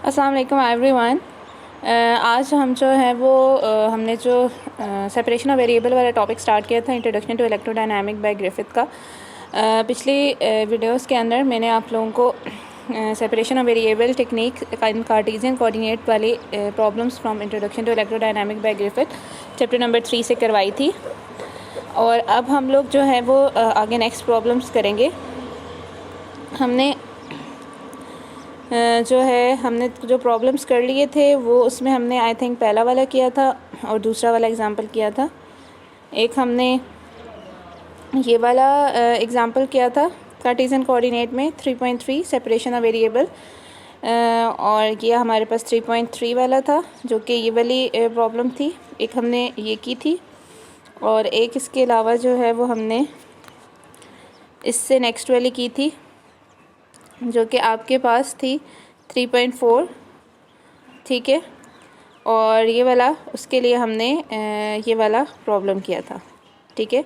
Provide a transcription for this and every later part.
अस्सलाम वालेकुम एवरीवन। आज हम जो है वो हमने जो सेपरेशन ऑफ वेरिएबल वाला टॉपिक स्टार्ट किया था, introduction to electrodynamic by Griffith का। पिछली वीडियोस के अंदर मैंने आप लोगों को separation of variable technique in Cartesian coordinate वाली problems from introduction to electrodynamic by Griffith chapter number 3 से करवाई थी। और अब हम लोग जो है वो आगे नेक्स्ट प्रॉब्लम्स करेंगे। हमने हमने जो प्रॉब्लम्स कर लिए थे वो उसमें हमने आई थिंक पहला वाला किया था और दूसरा वाला एग्ज़ाम्पल किया था। एक हमने ये वाला एग्ज़ाम्पल किया था कार्टेशियन कोऑर्डिनेट में 3.3 सेपरेशन ऑफ वेरिएबल, और ये हमारे पास 3.3 वाला था जो कि ये वाली प्रॉब्लम थी। एक हमने ये की थी और एक इसके अलावा जो है वो हमने इससे नेक्स्ट वाली की थी जो कि आपके पास थी 3.4, ठीक है। और ये वाला उसके लिए हमने ये वाला प्रॉब्लम किया था, ठीक है।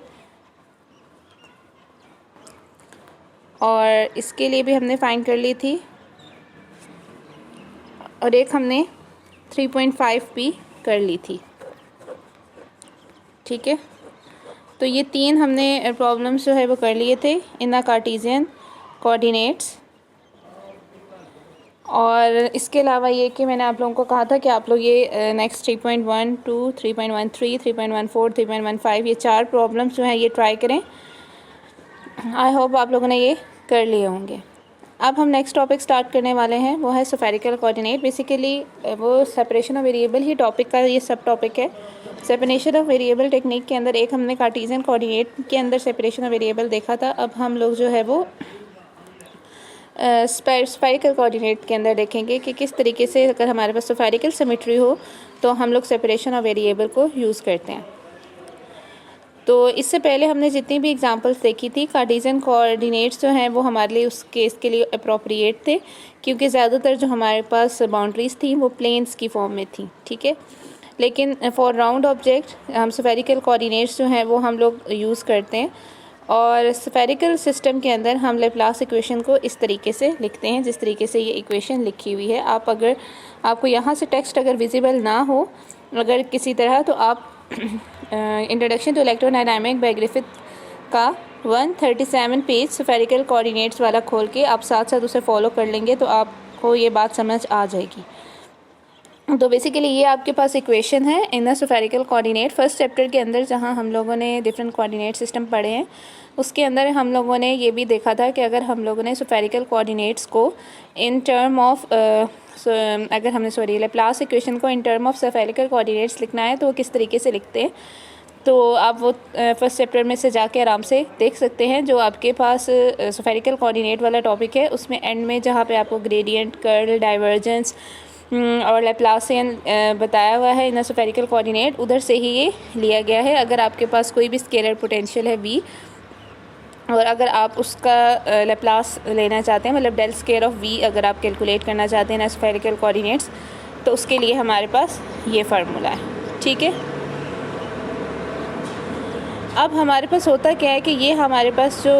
और इसके लिए भी हमने फाइंड कर ली थी और एक हमने 3.5 भी कर ली थी, ठीक है। तो ये तीन हमने प्रॉब्लम्स जो है वो कर लिए थे इन द कार्टेशियन कोऑर्डिनेट्स। और इसके अलावा ये कि मैंने आप लोगों को कहा था कि आप लोग ये नेक्स्ट 3.12, 3.13, 3.14, 3.15 ये चार प्रॉब्लम्स जो हैं ये ट्राई करें। आई होप आप लोगों ने ये कर लिए होंगे। अब हम नेक्स्ट टॉपिक स्टार्ट करने वाले हैं, वो है स्फेरिकल कोऑर्डिनेट। बेसिकली वो separation of variable he topic का ये सब टॉपिक है। सेपरेशन ऑफ वेरिएबल टेक्निक के अंदर एक हमने कार्टेशियन कोऑर्डिनेट के अंदर सेपरेशन ऑफ वेरिएबल देखा था। अब हम लोग जो है वो स्फेरिकल कोऑर्डिनेट के अंदर देखेंगे कि किस तरीके से अगर हमारे पास स्फेरिकल सिमेट्री हो तो हम लोग सेपरेशन ऑफ वेरिएबल को यूज़ करते हैं। तो इससे पहले हमने जितनी भी एग्जांपल्स देखी थी कार्टेशियन कोऑर्डिनेट्स जो हैं वो हमारे लिए उस केस के लिए अप्रोप्रिएट थे, क्योंकि ज़्यादातर जो हमारे पास बाउंड्रीज़ थी वो प्लेन्स की फॉर्म में थी, ठीक है। लेकिन फॉर राउंड ऑब्जेक्ट हम स्फेरिकल कोऑर्डिनेट्स जो हैं वो हम लोग यूज़ करते हैं। और स्फेरिकल सिस्टम के अंदर हम लेप्लास इक्वेशन को इस तरीके से लिखते हैं जिस तरीके से ये इक्वेशन लिखी हुई है। आप अगर आपको यहाँ से टेक्स्ट अगर विजिबल ना हो अगर किसी तरह, तो आप introduction to electrodynamic by Griffith का 137 पेज स्फेरिकल कोऑर्डिनेट्स वाला खोल के आप साथ साथ उसे फॉलो कर लेंगे तो आपको ये बात समझ आ जाएगी। तो बेसिकली ये आपके पास इक्वेशन है in the spherical coordinate. First chapter के अंदर जहाँ हम लोगों ने डिफरेंट कोऑर्डिनेट सिस्टम पढ़े हैं उसके अंदर हम लोगों ने ये भी देखा था कि अगर हम लोगों ने स्फेरिकल कोऑर्डिनेट्स को इन टर्म ऑफ अगर हमने लेप्लास इक्वेशन को in term of spherical coordinates लिखना है तो वो किस तरीके से लिखते हैं। तो आप वो फर्स्ट चैप्टर में से जाके आराम से देख सकते हैं जो आपके पास स्फेरिकल कोऑर्डिनेट वाला टॉपिक है। उसमें एंड में जहाँ पे आपको ग्रेडियंट, कर्ल, डाइवर्जेंस और लैप्लासियन बताया हुआ है इन स्फेरिकल कोऑर्डिनेट, उधर से ही ये लिया गया है। अगर आपके पास कोई भी स्केलर पोटेंशियल है v और अगर आप उसका लैप्लास लेना चाहते हैं, मतलब डेल स्क्वायर ऑफ v अगर आप कैलकुलेट करना चाहते हैं ना स्फेरिकल कोऑर्डिनेट्स, तो उसके लिए हमारे पास ये फार्मूला है, ठीक है। अब हमारे पास होता क्या है कि ये हमारे पास जो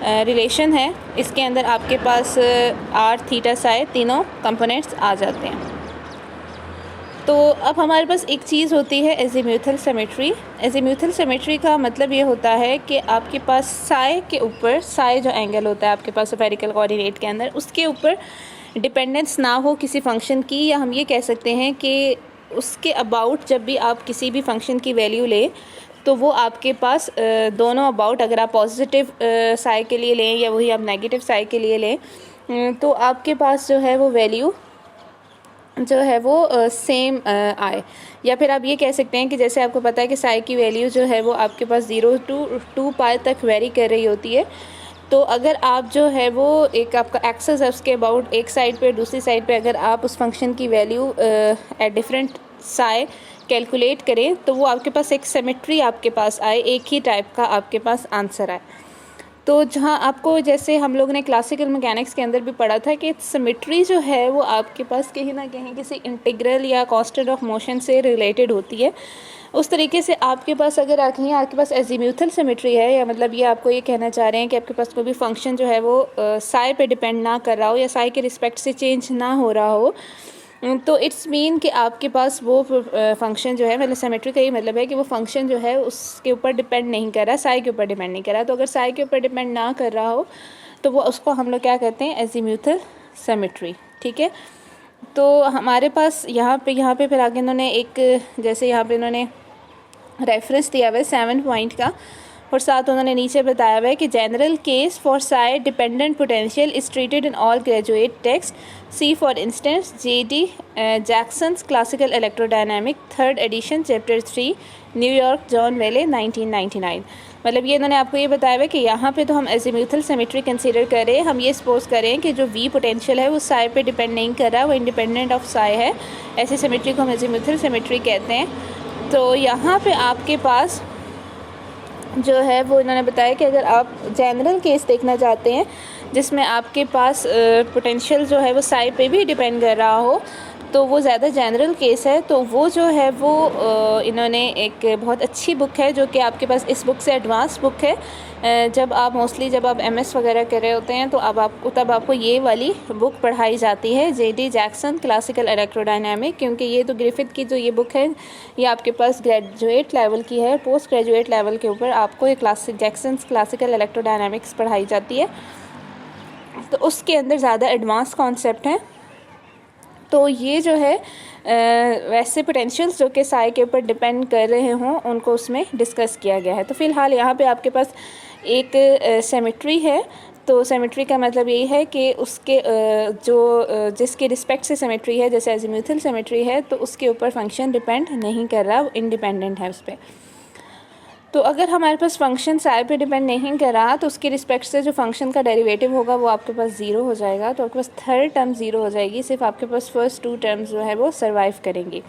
रिलेशन है इसके अंदर आपके पास r, थीटा, साई तीनों कंपोनेंट्स आ जाते हैं। तो अब हमारे पास एक चीज़ होती है एजीम्यूथल सिमेट्री। एजीम्यूथल सिमेट्री का मतलब ये होता है कि आपके पास साई के ऊपर, साई जो एंगल होता है आपके पास स्फेरिकल कोऑर्डिनेट के अंदर, उसके ऊपर डिपेंडेंस ना हो किसी फंक्शन की, या हम ये कह सकते हैं कि उसके अबाउट जब भी आप किसी भी फंक्शन की वैल्यू लें तो वो आपके पास दोनों अबाउट, अगर आप पॉजिटिव साई के लिए लें या वही आप नेगेटिव साई के लिए लें तो आपके पास जो है वो वैल्यू जो है वो सेम आए। या फिर आप ये कह सकते हैं कि जैसे आपको पता है कि साई की वैल्यू जो है वो आपके पास 0 to 2 पाई तक वेरी कर रही होती है। तो अगर आप जो है वो एक आपका एक्सेस है उसके अबाउट एक साइड पे दूसरी साइड पे अगर आप उस फंक्शन की value at different Sai calculate करें तो वो आपके पास एक सिमेट्री आपके पास आए, एक ही टाइप का आपके पास आंसर आए। तो जहाँ आपको जैसे हम लोग ने क्लासिकल मैकेनिक्स के अंदर भी पढ़ा था कि सिमेट्री जो है वो आपके पास कहीं ना कहीं किसी इंटीग्रल या कांस्टेंट ऑफ मोशन से रिलेटेड होती है। उस तरीके से आपके पास अगर आपके पास एजीम्यूथल सिमेट्री है, या मतलब ये आपको ये कहना चाह रहे हैं कि आपके पास कोई भी फंक्शन जो है वो साई पे डिपेंड ना कर रहा हो या साई के रिस्पेक्ट से चेंज ना हो रहा हो, तो इट्स मीन कि आपके पास वो फंक्शन जो है, मतलब सिमेट्री का ये मतलब है कि वो फंक्शन जो है उसके ऊपर डिपेंड नहीं कर रहा, साई के ऊपर डिपेंड नहीं कर रहा। तो अगर साई के ऊपर डिपेंड ना कर रहा हो तो वो उसको हम लोग क्या कहते हैं, एजीम्यूथल सिमेट्री। ठीक है, तो हमारे पास यहाँ पे फिर आगे इन्होंने एक, जैसे यहाँ पे इन्होंने रेफरेंस दिया हुआ है 7 पॉइंट का, और साथ उन्होंने नीचे बताया हुआ है कि general case for psi dependent potential is treated in all graduate text, see for instance J.D. Jackson's classical electrodynamic 3rd edition chapter 3 New York John Wiley 1999। मतलब ये इन्होंने आपको ये बताया हुआ है कि यहाँ पे तो हम एजीम्यूथल सिमेट्री कंसीडर करें, हम ये सपोज करें कि जो V पोटेंशियल है वो साई पे डिपेंड नहीं कर रहा, वो इंडिपेंडेंट ऑफ साई है, ऐसी सिमेट्री को हम एजीम्यूथल सिमेट्री कहते हैं। तो यहाँ पे आपके पास जो है वो इन्होंने बताया कि अगर आप जनरल केस देखना चाहते हैं जिसमें आपके पास पोटेंशियल जो है वो साई पे भी डिपेंड कर रहा हो, तो वो ज़्यादा जनरल केस है। तो वो जो है वो इन्होंने एक बहुत अच्छी बुक है जो कि आपके पास इस बुक से एडवांस बुक है। जब आप MS वगैरह कर रहे होते हैं तो तब आपको ये वाली बुक पढ़ाई जाती है, J.D. जैक्सन क्लासिकल इलेक्ट्रोडायनामिक, क्योंकि ये तो ग्रिफिथ की जो ये बुक है ये आपके पास ग्रेजुएट लेवल की है। पोस्ट ग्रेजुएट लेवल के ऊपर आपको ये जैक्सन क्लासिकल इलेक्ट्रोडायनामिक्स पढ़ाई जाती है, तो उसके अंदर ज़्यादा एडवांस कॉन्सेप्ट हैं। तो ये जो है वैसे पोटेंशियल्स जो कि साई के ऊपर डिपेंड कर रहे हों उनको उसमें डिस्कस किया गया है। तो फ़िलहाल यहाँ पे आपके पास एक सिमेट्री है, तो सिमेट्री का मतलब यही है कि उसके जिसके रिस्पेक्ट से सिमेट्री है, जैसे एजीम्यूथल सिमेट्री है, तो उसके ऊपर फंक्शन डिपेंड नहीं कर रहा, वो इंडिपेंडेंट है उस पर। तो अगर हमारे पास फंक्शन साई पे डिपेंड नहीं कर रहा तो उसके रिस्पेक्ट से जो फंक्शन का डेरिवेटिव होगा वो आपके पास 0 हो जाएगा। तो आपके पास थर्ड टर्म 0 हो जाएगी, सिर्फ आपके पास फर्स्ट 2 टर्म्स जो है वो सर्वाइव करेंगी।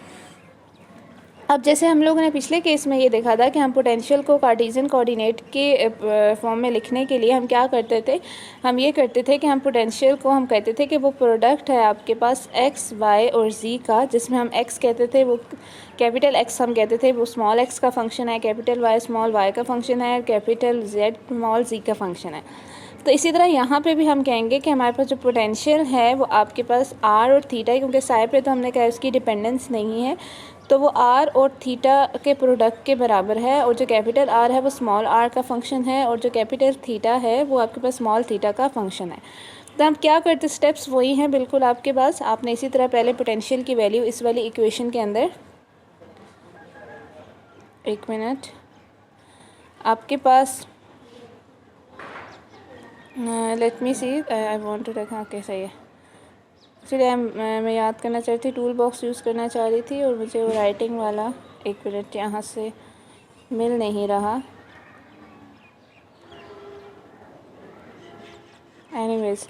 अब जैसे हम लोगों ने पिछले केस में ये देखा था कि हम पोटेंशियल को कार्टेशियन कोऑर्डिनेट के फॉर्म में लिखने के लिए हम क्या करते थे, हम ये करते थे कि हम पोटेंशियल को हम कहते थे कि वो प्रोडक्ट है आपके पास x, y और z का, जिसमें हम x कहते थे वो कैपिटल X हम कहते थे वो स्मॉल x का फंक्शन है, कैपिटल Y स्मॉल y का फंक्शन है, कैपिटल Z स्मॉल z का फंक्शन है। तो इसी तरह यहाँ पे भी हम कहेंगे कि हमारे पास जो पोटेंशियल है वो आपके पास r और थीटा है, क्योंकि साई पे तो हमने कहा उसकी डिपेंडेंस नहीं है, तो वो r और थीटा के प्रोडक्ट के बराबर है, और जो कैपिटल R है वो स्मॉल r का फंक्शन है, और जो कैपिटल थीटा है वो आपके पास स्मॉल थीटा का फंक्शन है। तो हम क्या करते, स्टेप्स वही हैं बिल्कुल आपके पास। आपने इसी तरह पहले पोटेंशियल की वैल्यू इस वाली इक्वेशन के अंदर, एक मिनट, आपके पास let me see, I want to रखा कैसा है, इसलिए मैं याद करना चाहती थी, टूल बॉक्स यूज़ करना चाह रही थी और मुझे वो राइटिंग वाला, एक मिनट, यहाँ से मिल नहीं रहा। एनीवेज,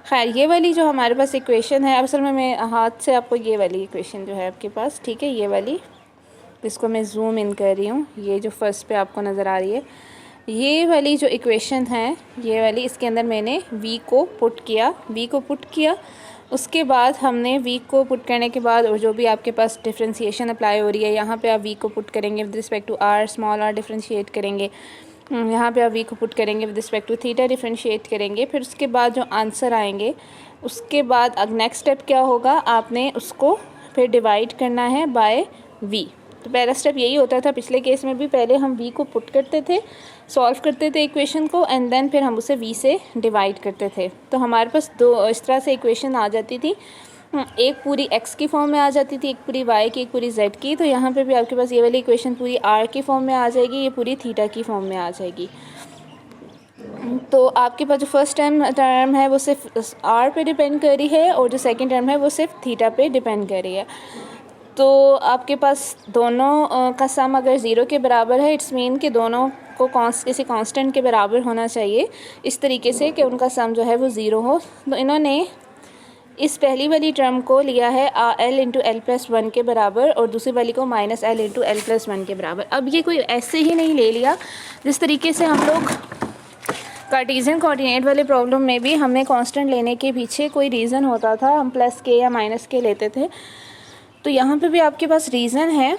खैर ये वाली जो हमारे पास इक्वेशन है, असल में मैं हाथ से आपको ये वाली इक्वेशन जो है आपके पास, ठीक है, ये वाली, जिसको मैं जूम इन कर रही हूँ, ये जो फर्स्ट पे आपको नज़र आ रही है, ये वाली जो इक्वेशन है ये वाली, इसके अंदर मैंने v को पुट किया, उसके बाद हमने v को पुट करने के बाद और जो भी आपके पास डिफरेंशिएशन अप्लाई हो रही है, यहाँ पे आप v को पुट करेंगे with respect to r, small r differentiate करेंगे, यहाँ पे आप v को पुट करेंगे with respect to theta differentiate करेंगे, फिर उसके बाद जो आंसर आएंगे उसके बाद अब नेक्स्ट स्टेप क्या होगा, आपने उसको फिर डिवाइड करना है बाय v। तो पहला स्टेप यही होता था पिछले केस में भी, पहले हम v को पुट करते थे, सॉल्व करते थे इक्वेशन को, एंड देन फिर हम उसे v से डिवाइड करते थे। तो हमारे पास दो इस तरह से इक्वेशन आ जाती थी, एक पूरी x की फॉर्म में आ जाती थी, एक पूरी y की, एक पूरी z की। तो यहाँ पे भी आपके पास ये वाली इक्वेशन पूरी r की फॉर्म में आ जाएगी, ये पूरी थीटा की फॉर्म में आ जाएगी। तो आपके पास जो फर्स्ट टर्म है वो सिर्फ r पे डिपेंड कर रही है, और जो सेकेंड टर्म है वो सिर्फ थीटा पे डिपेंड कर रही है। तो आपके पास दोनों का सम अगर 0 के बराबर है, इट्स मीन कि दोनों को किसी कांस्टेंट के बराबर होना चाहिए, इस तरीके से कि उनका सम जो है वो 0 हो। तो इन्होंने इस पहली वाली टर्म को लिया है l इंटू l+1 के बराबर, और दूसरी वाली को -l इंटू l+1 के बराबर। अब ये कोई ऐसे ही नहीं ले लिया जिस तरीके से हम लोग कार्टेशियन कोऑर्डिनेट वाले प्रॉब्लम में भी हमें कांस्टेंट लेने के पीछे कोई रीज़न होता था, हम प्लस के या माइनस के लेते थे। तो यहाँ पे भी आपके पास रीज़न है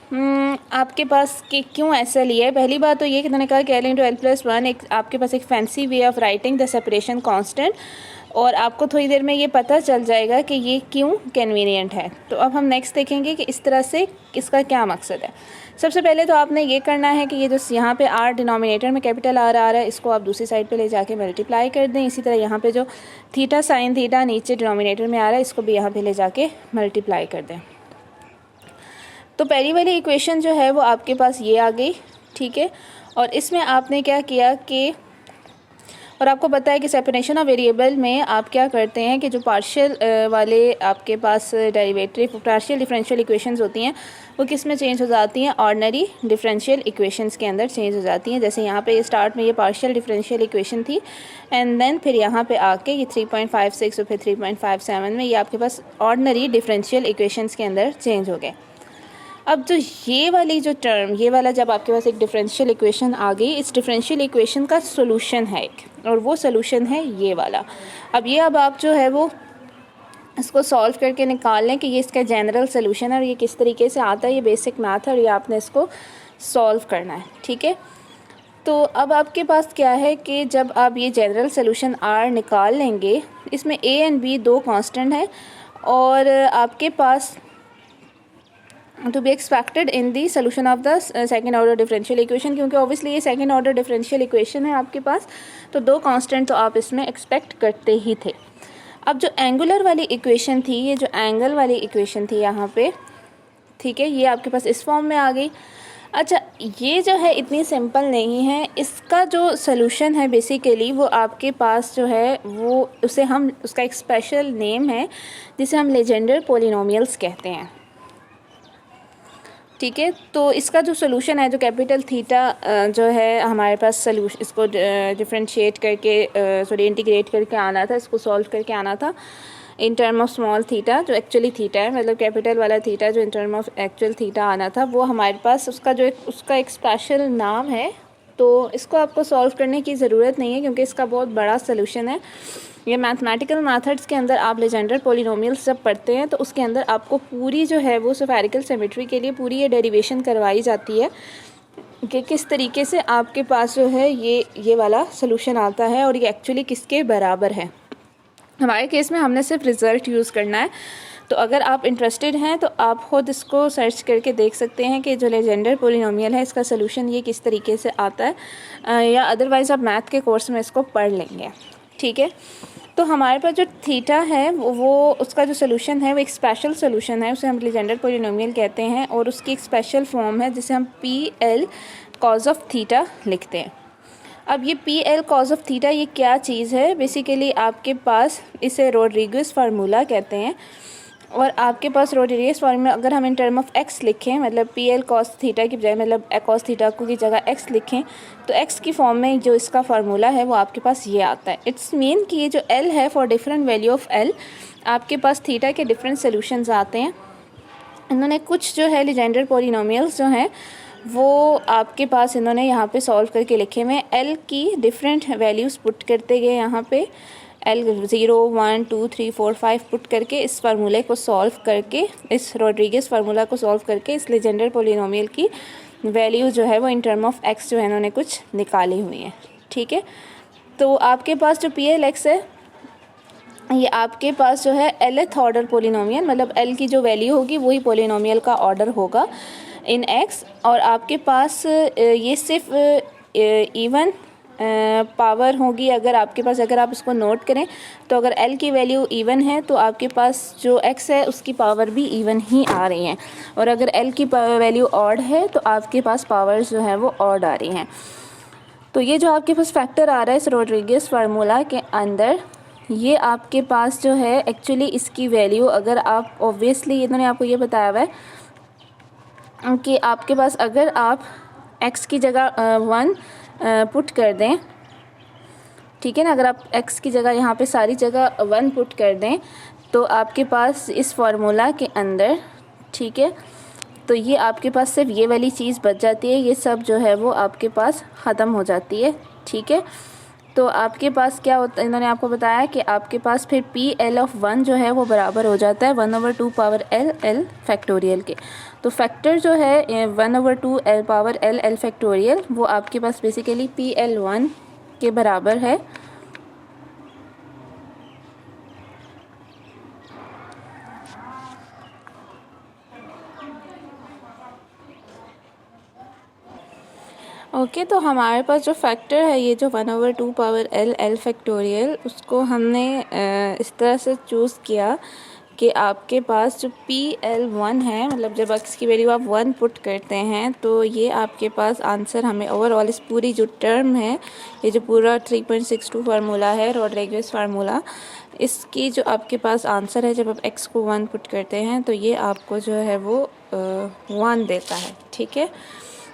आपके पास कि क्यों ऐसा लिया है। पहली बात तो ये कि मैंने कहा कि L × L+1 एक आपके पास एक fancy way of writing the separation constant, और आपको थोड़ी देर में ये पता चल जाएगा कि ये क्यों कन्वीनियंट है। तो अब हम नेक्स्ट देखेंगे कि इस तरह से इसका क्या मकसद है। सबसे पहले तो आपने ये करना है कि ये जो यहाँ पे R डिनोमिनेटर में कैपिटल R आ रहा है, इसको आप दूसरी साइड पे ले जाके मल्टीप्लाई कर दें। इसी तरह यहाँ पे जो थीटा साइन थीटा नीचे डिनोमिनेटर में आ रहा है, इसको भी यहाँ पे ले जाके मल्टीप्लाई कर दें। तो पहली वाली इक्वेशन जो है वो आपके पास ये आ गई, ठीक है। और इसमें आपने क्या किया कि, और आपको पता है कि सेपरेशन ऑफ वेरिएबल में आप क्या करते हैं कि जो पार्शियल वाले आपके पास डेरिवेटिव पार्शियल डिफरेंशियल इक्वेशंस होती हैं वो किस में चेंज हो जाती हैं, ऑर्डिनरी डिफरेंशियल इक्वेशंस के अंदर चेंज हो जाती हैं। जैसे यहाँ पे स्टार्ट में ये पार्शियल डिफरेंशियल इक्वेशन थी, एंड देन फिर यहाँ पे आके ये 3.56 और फिर 3.57 में ये आपके पास ऑर्डिनरी डिफरेंशियल इक्वेशंस के अंदर चेंज हो गए। अब जो ये वाली जो टर्म, ये वाला जब आपके पास एक डिफरेंशियल इक्वेशन आ गई, इस डिफरेंशियल इक्वेशन का सोल्यूशन है एक, और वो सोल्यूशन है ये वाला। अब आप जो है वो इसको सॉल्व करके निकाल लें कि ये इसका जनरल सोल्यूशन है और ये किस तरीके से आता है। ये बेसिक मैथ है और ये आपने इसको सॉल्व करना है, ठीक है। तो अब आपके पास क्या है कि जब आप ये जनरल सोल्यूशन R निकाल लेंगे, इसमें A एंड B दो कांस्टेंट हैं, और आपके पास to be expected in the solution of the second order differential equation, क्योंकि obviously ये second order differential equation है आपके पास, तो दो कांस्टेंट तो आप इसमें एक्सपेक्ट करते ही थे। अब जो एंगुलर वाली इक्वेशन थी, ये जो एंगल वाली इक्वेशन थी यहाँ पे, ठीक है, ये आपके पास इस फॉर्म में आ गई। अच्छा, ये जो है इतनी सिंपल नहीं है, इसका जो सोल्यूशन है बेसिकली वो आपके पास जो है वो उसे हम उसका एक स्पेशल नेम है जिसे हम लेजेंडर पोलिनोमियल्स कहते हैं, ठीक है। तो इसका जो सोल्यूशन है, जो कैपिटल थीटा जो है हमारे पास सोल्यूशन, इसको डिफरेंशिएट करके इंटीग्रेट करके आना था, इसको सॉल्व करके आना था in term of small theta, जो एक्चुअली थीटा है, मतलब कैपिटल वाला थीटा जो in term of actual theta आना था, वो हमारे पास उसका एक स्पेशल नाम है। तो इसको आपको सॉल्व करने की ज़रूरत नहीं है क्योंकि इसका बहुत बड़ा सोल्यूशन है। ये मैथमेटिकल मेथड्स के अंदर आप लेजेंडर पोलिनोमियल्स जब पढ़ते हैं तो उसके अंदर आपको पूरी जो है वो स्फेरिकल सिमेट्री के लिए पूरी ये डेरिवेशन करवाई जाती है कि किस तरीके से आपके पास जो है ये वाला सोल्यूशन आता है और ये एक्चुअली किसके बराबर है। हमारे केस में हमने सिर्फ रिज़ल्ट यूज़ करना है, तो अगर आप इंटरेस्टेड हैं तो आप खुद इसको सर्च करके देख सकते हैं कि जो लेजेंडर पोलिनोमियल है इसका सोल्यूशन ये किस तरीके से आता है, या अदरवाइज़ आप मैथ के कोर्स में इसको पढ़ लेंगे, ठीक है। तो हमारे पास जो थीटा है वो उसका जो सोल्यूशन है वो एक स्पेशल सोल्यूशन है, उसे हम लेजेंडर पोलिनोमियल कहते हैं, और उसकी एक स्पेशल फॉर्म है जिसे हम PL cos ऑफ थीटा लिखते हैं। अब ये PL cos ऑफ थीटा ये क्या चीज़ है, बेसिकली आपके पास इसे रोड्रिगस फार्मूला कहते हैं, और आपके पास रोड्रिगस फार्मूला अगर हम इन टर्म ऑफ x लिखें, मतलब PL cos थीटा की बजाय मतलब cos थीटा को की जगह x लिखें, तो x की फॉर्म में जो इसका फार्मूला है वो आपके पास ये आता है। इट्स मीन कि ये जो L है for different value of L आपके पास थीटा के डिफरेंट सोल्यूशंस आते हैं। इन्होंने कुछ जो है लेजेंडर पोलिनोमियल्स जो हैं वो आपके पास इन्होंने यहाँ पे सॉल्व करके लिखे हुए हैं। L की डिफरेंट वैल्यूज़ पुट करते गए यहाँ पे L 0 1 2 3 4 5 पुट करके इस फार्मूले को सॉल्व करके, इस रोड्रिगस फार्मूला को सॉल्व करके इस लेजेंडर पोलिनोमियल की वैल्यू जो है वो इन टर्म ऑफ x जो है इन्होंने कुछ निकाली हुई है, ठीक है। तो आपके पास जो PLX है ये आपके पास जो है Lth ऑर्डर पोलिनोमियल, मतलब L की जो वैल्यू होगी वही पोलिनोमियल का ऑर्डर होगा इन x, और आपके पास ये सिर्फ इवन पावर होगी। अगर आपके पास, अगर आप इसको नोट करें तो अगर L की वैल्यू इवन है तो आपके पास जो x है उसकी पावर भी इवन ही आ रही हैं, और अगर L की वैल्यू ऑड है तो आपके पास पावर्स जो है वो ऑड आ रही हैं। तो ये जो आपके पास फैक्टर आ रहा है इस रोड्रिगस फार्मूला के अंदर, ये आपके पास जो है एक्चुअली इसकी वैल्यू, अगर आप ऑब्वियसली इन्होंने आपको ये बताया हुआ है कि आपके पास अगर आप x की जगह 1 पुट कर दें, ठीक है ना, अगर आप x की जगह यहाँ पे सारी जगह 1 पुट कर दें तो आपके पास इस फार्मूला के अंदर, ठीक है, तो ये आपके पास सिर्फ ये वाली चीज़ बच जाती है, ये सब जो है वो आपके पास ख़त्म हो जाती है, ठीक है। तो आपके पास क्या होता है, इन्होंने आपको बताया कि आपके पास फिर PL(1) जो है वो बराबर हो जाता है 1/2 पावर L फैक्टोरियल के। तो फैक्टर जो है 1/2 L पावर L फैक्टोरियल वो आपके पास बेसिकली PL(1) के बराबर है। ओके तो हमारे पास जो फैक्टर है ये जो 1/2 पावर L फैक्टोरियल, उसको हमने इस तरह से चूज़ किया कि आपके पास जो PL(1) है, मतलब जब x की वैल्यू आप 1 पुट करते हैं तो ये आपके पास आंसर हमें ओवरऑल इस पूरी जो टर्म है, ये जो पूरा 3.62 फार्मूला है रोड्रिगेज फार्मूला, इसकी जो आपके पास आंसर है जब आप x को 1 पुट करते हैं तो ये आपको जो है वो 1 देता है। ठीक है,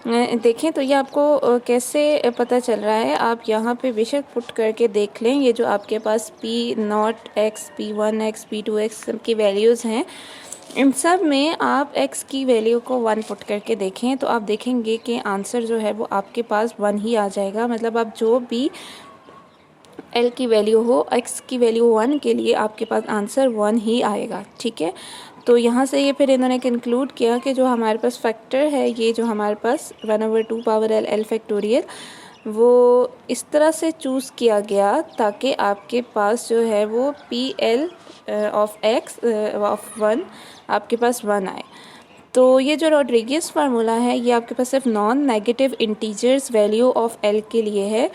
देखें तो ये आपको कैसे पता चल रहा है, आप यहाँ पे बेशक पुट करके देख लें। ये जो आपके पास P0x, P1x, P2x की वैल्यूज़ हैं, इन सब में आप x की वैल्यू को 1 पुट करके देखें तो आप देखेंगे कि आंसर जो है वो आपके पास 1 ही आ जाएगा। मतलब आप जो भी L की वैल्यू हो, x की वैल्यू 1 के लिए आपके पास आंसर 1 ही आएगा। ठीक है, तो यहाँ से ये फिर इन्होंने कंक्लूड किया कि जो हमारे पास फैक्टर है, ये जो हमारे पास 1/2 पावर L फैक्टोरियल, वो इस तरह से चूज़ किया गया ताकि आपके पास जो है वो PL ऑफ x ऑफ 1 आपके पास 1 आए। तो ये जो रोड्रिगेज फार्मूला है ये आपके पास सिर्फ non negative integers value of L के लिए है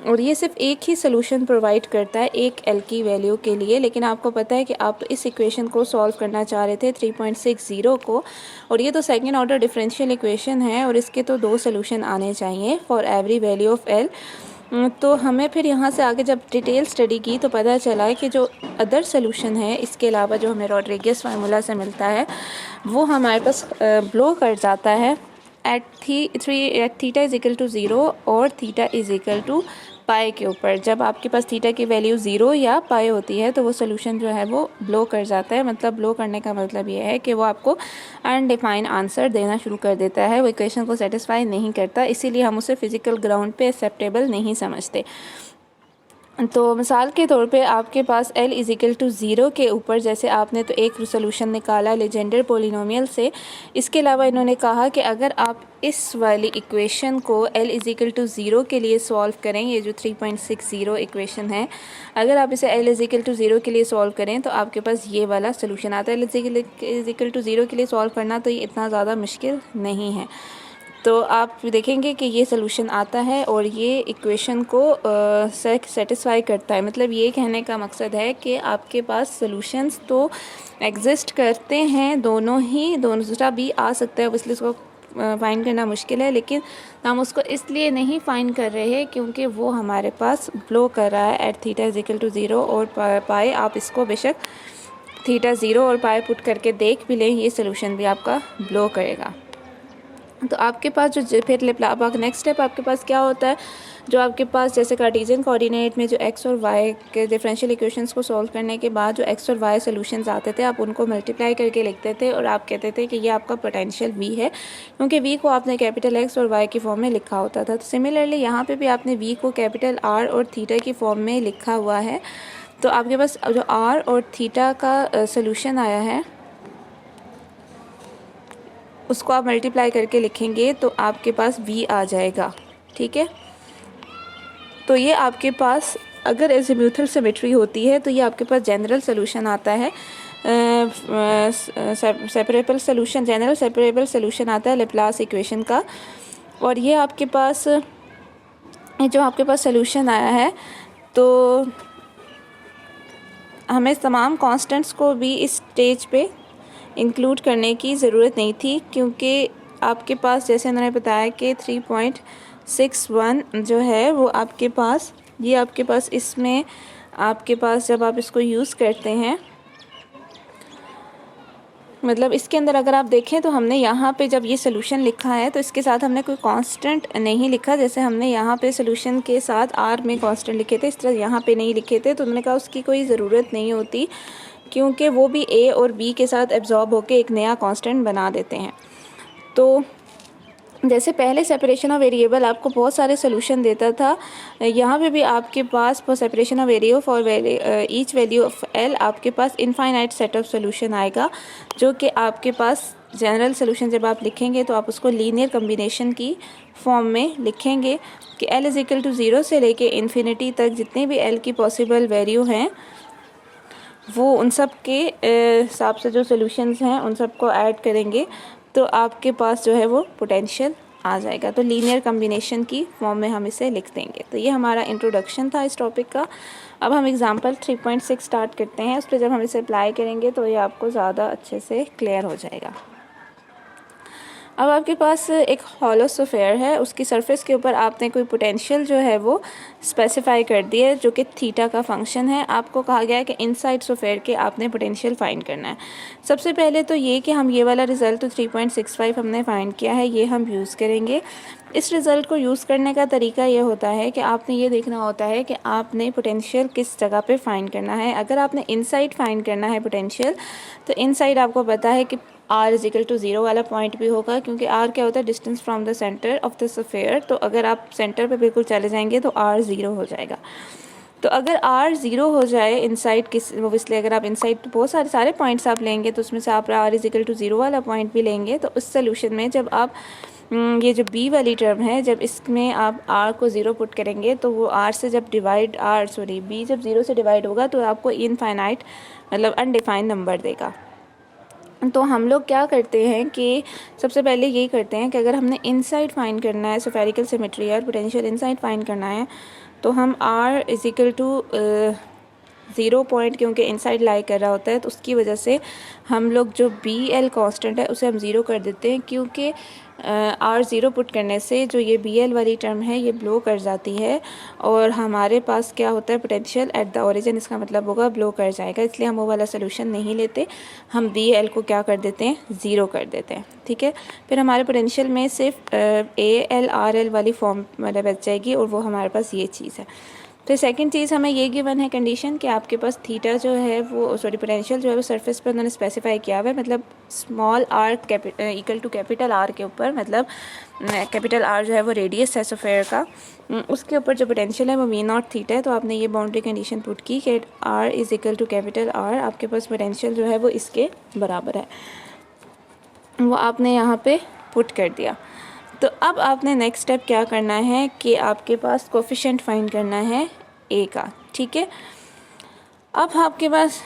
और ये सिर्फ एक ही सोल्यूशन प्रोवाइड करता है एक L की वैल्यू के लिए। लेकिन आपको पता है कि आप इस इक्वेशन को सॉल्व करना चाह रहे थे 3.60 को, और ये तो सेकंड ऑर्डर डिफरेंशियल इक्वेशन है और इसके तो 2 सोल्यूशन आने चाहिए for every value of L। तो हमें फिर यहाँ से आगे जब डिटेल स्टडी की तो पता चला है कि जो अदर सोल्यूशन है इसके अलावा जो हमें रोड्रिगेज फार्मूला से मिलता है वो हमारे पास ब्लो कर जाता है at theta is equal to 0 और theta is equal to pi के ऊपर। जब आपके पास थीटा की वैल्यू 0 या पाई होती है तो वो सोल्यूशन जो है वो ब्लो कर जाता है। मतलब ब्लो करने का मतलब ये है कि वो आपको अनडिफाइंड आंसर देना शुरू कर देता है, वो इक्वेशन को सेटिस्फाई नहीं करता, इसीलिए हम उसे फिजिकल ग्राउंड पे एक्सेप्टेबल नहीं समझते। तो मिसाल के तौर पे आपके पास L इज़ इक्वल टू 0 के ऊपर जैसे आपने तो एक सोल्यूशन निकाला लेजेंडर पोलिनोमियल से। इसके अलावा इन्होंने कहा कि अगर आप इस वाली इक्वेशन को L इज़ इक्वल टू 0 के लिए सॉल्व करें, ये जो 3.60 इक्वेशन है, अगर आप इसे L इज़ इक्वल टू 0 के लिए सॉल्व करें तो आपके पास ये वाला सोल्यूशन आता है। L इज़ इक्वल टू 0 के लिए सॉल्व करना तो ये इतना ज़्यादा मुश्किल नहीं है। तो आप देखेंगे कि ये सोल्यूशन आता है और ये इक्वेशन को सेटिस्फाई करता है। मतलब ये कहने का मकसद है कि आपके पास सोल्यूशंस तो एग्जिस्ट करते हैं, दोनों दूसरा भी आ सकता है, इसलिए उसको फाइंड करना मुश्किल है। लेकिन हम उसको इसलिए नहीं फाइंड कर रहे हैं क्योंकि वो हमारे पास ब्लो कर रहा है at theta is equal to 0 और पाई। आप इसको बेशक थीटा 0 और पाई पुट करके देख भी लें, ये सोल्यूशन भी आपका ब्लो करेगा। तो आपके पास जो फिर नेक्स्ट स्टेप आपके पास क्या होता है, जो आपके पास जैसे कार्टेशियन कोऑर्डिनेट में जो x और y के डिफरेंशियल इक्वेशंस को सॉल्व करने के बाद जो x और y सॉल्यूशंस आते थे आप उनको मल्टीप्लाई करके लिखते थे और आप कहते थे कि ये आपका पोटेंशियल v है, क्योंकि v को आपने कैपिटल X और y की फॉर्म में लिखा होता था। तो सिमिलरली यहाँ पे भी आपने v को कैपिटल R और थीटा की फॉर्म में लिखा हुआ है। तो आपके पास जो r और थीटा का सोल्यूशन आया है उसको आप मल्टीप्लाई करके लिखेंगे तो आपके पास v आ जाएगा। ठीक है, तो ये आपके पास अगर एज़िम्यूथल सिमेट्री होती है तो ये आपके पास जनरल सोल्यूशन आता है, separable solution, general separable solution आता है लेप्लास इक्वेशन का। और ये आपके पास जो आपके पास सोल्यूशन आया है तो हमें तमाम कांस्टेंट्स को भी इस स्टेज पे इंक्लूड करने की ज़रूरत नहीं थी, क्योंकि आपके पास जैसे उन्होंने बताया कि 3.61 जो है वो आपके पास ये आपके पास इसमें आपके पास जब आप इसको यूज़ करते हैं, मतलब इसके अंदर अगर आप देखें तो हमने यहाँ पे जब ये सोल्यूशन लिखा है तो इसके साथ हमने कोई कांस्टेंट नहीं लिखा। जैसे हमने यहाँ पे सोल्यूशन के साथ R में कांस्टेंट लिखे थे, इस तरह यहाँ पे नहीं लिखे थे। तो उन्होंने कहा उसकी कोई ज़रूरत नहीं होती क्योंकि वो भी A और B के साथ एब्जॉर्ब होकर एक नया कांस्टेंट बना देते हैं। तो जैसे पहले सेपरेशन ऑफ वेरिएबल आपको बहुत सारे सोल्यूशन देता था, यहाँ पे भी आपके पास for separation of variable for each value of L आपके पास इनफाइनाइट सेट ऑफ सोल्यूशन आएगा, जो कि आपके पास जनरल सोल्यूशन जब आप लिखेंगे तो आप उसको लीनियर कम्बिनेशन की फॉर्म में लिखेंगे कि एल इज़ इक्वल टू 0 से लेके इन्फिनिटी तक जितने भी एल की पॉसिबल वैल्यू हैं वो उन सब के हिसाब से जो सोल्यूशंस हैं उन सब को ऐड करेंगे तो आपके पास जो है वो पोटेंशियल आ जाएगा। तो लीनियर कम्बिनेशन की फॉर्म में हम इसे लिख देंगे। तो ये हमारा इंट्रोडक्शन था इस टॉपिक का। अब हम एग्जांपल 3.6 स्टार्ट करते हैं। उस पर जब हम इसे अप्लाई करेंगे तो ये आपको ज़्यादा अच्छे से क्लियर हो जाएगा। अब आपके पास एक हॉलो स्फीयर है, उसकी सरफेस के ऊपर आपने कोई पोटेंशियल जो है वो स्पेसिफाई कर दी है जो कि थीटा का फंक्शन है। आपको कहा गया है कि इनसाइड स्फीयर के आपने पोटेंशियल फाइंड करना है। सबसे पहले तो ये कि हम ये वाला रिज़ल्ट तो 3.65 हमने फाइंड किया है, ये हम यूज़ करेंगे। इस रिज़ल्ट को यूज़ करने का तरीका ये होता है कि आपने ये देखना होता है कि आपने पोटेंशियल किस जगह पे फाइंड करना है। अगर आपने इनसाइड फाइंड करना है पोटेंशियल, तो इनसाइड आपको पता है कि r इज इक्वल टू 0 वाला पॉइंट भी होगा, क्योंकि r क्या होता है, distance from the centre of the sphere. तो अगर आप सेंटर पे बिल्कुल चले जाएंगे तो r 0 हो जाएगा। तो अगर r 0 हो जाए इनसाइड किस, वो इसलिए अगर आप इनसाइड तो बहुत सारे पॉइंट्स आप लेंगे तो उसमें से आप r इज इक्वल टू 0 वाला पॉइंट भी लेंगे। तो उस सोल्यूशन में जब आप ये जो b वाली टर्म है, जब इसमें आप r को 0 पुट करेंगे तो वो r से जब डिवाइड b जब 0 से डिवाइड होगा तो आपको इनफाइनाइट मतलब अनडिफाइंड नंबर देगा। तो हम लोग क्या करते हैं कि सबसे पहले यही करते हैं कि अगर हमने इनसाइड फाइंड करना है, स्फेरिकल सिमेट्री और पोटेंशियल इनसाइड फाइंड करना है, तो हम r is equal to 0 point क्योंकि इनसाइड लाई कर रहा होता है तो उसकी वजह से हम लोग जो BL कांस्टेंट है उसे हम 0 कर देते हैं, क्योंकि r 0 पुट करने से जो ये BL वाली टर्म है ये ब्लो कर जाती है और हमारे पास क्या होता है पोटेंशियल एट द ओरिजिन, इसका मतलब होगा ब्लो कर जाएगा। इसलिए हम वो वाला सोल्यूशन नहीं लेते, हम BL को क्या कर देते हैं, 0 कर देते हैं। ठीक है, फिर हमारे पोटेंशियल में सिर्फ AL RL वाली फॉर्म मतलब बच जाएगी और वो हमारे पास ये चीज़ है। तो सेकंड चीज़ हमें ये गिवन है कंडीशन कि आपके पास थीटा जो है वो पोटेंशियल जो है वो सरफेस पर उन्होंने स्पेसिफाई किया हुआ है, मतलब small r equal to capital R के ऊपर, मतलब कैपिटल R जो है वो रेडियस है स्फीयर का, उसके ऊपर जो पोटेंशियल है वो v0 थीटा है। तो आपने ये बाउंड्री कंडीशन पुट की कि r is equal to capital R, आपके पास पोटेंशियल जो है वो इसके बराबर है, वो आपने यहाँ पे पुट कर दिया। तो अब आपने नेक्स्ट स्टेप क्या करना है कि आपके पास कोफिशिएंट फाइंड करना है a का। ठीक है, अब आपके पास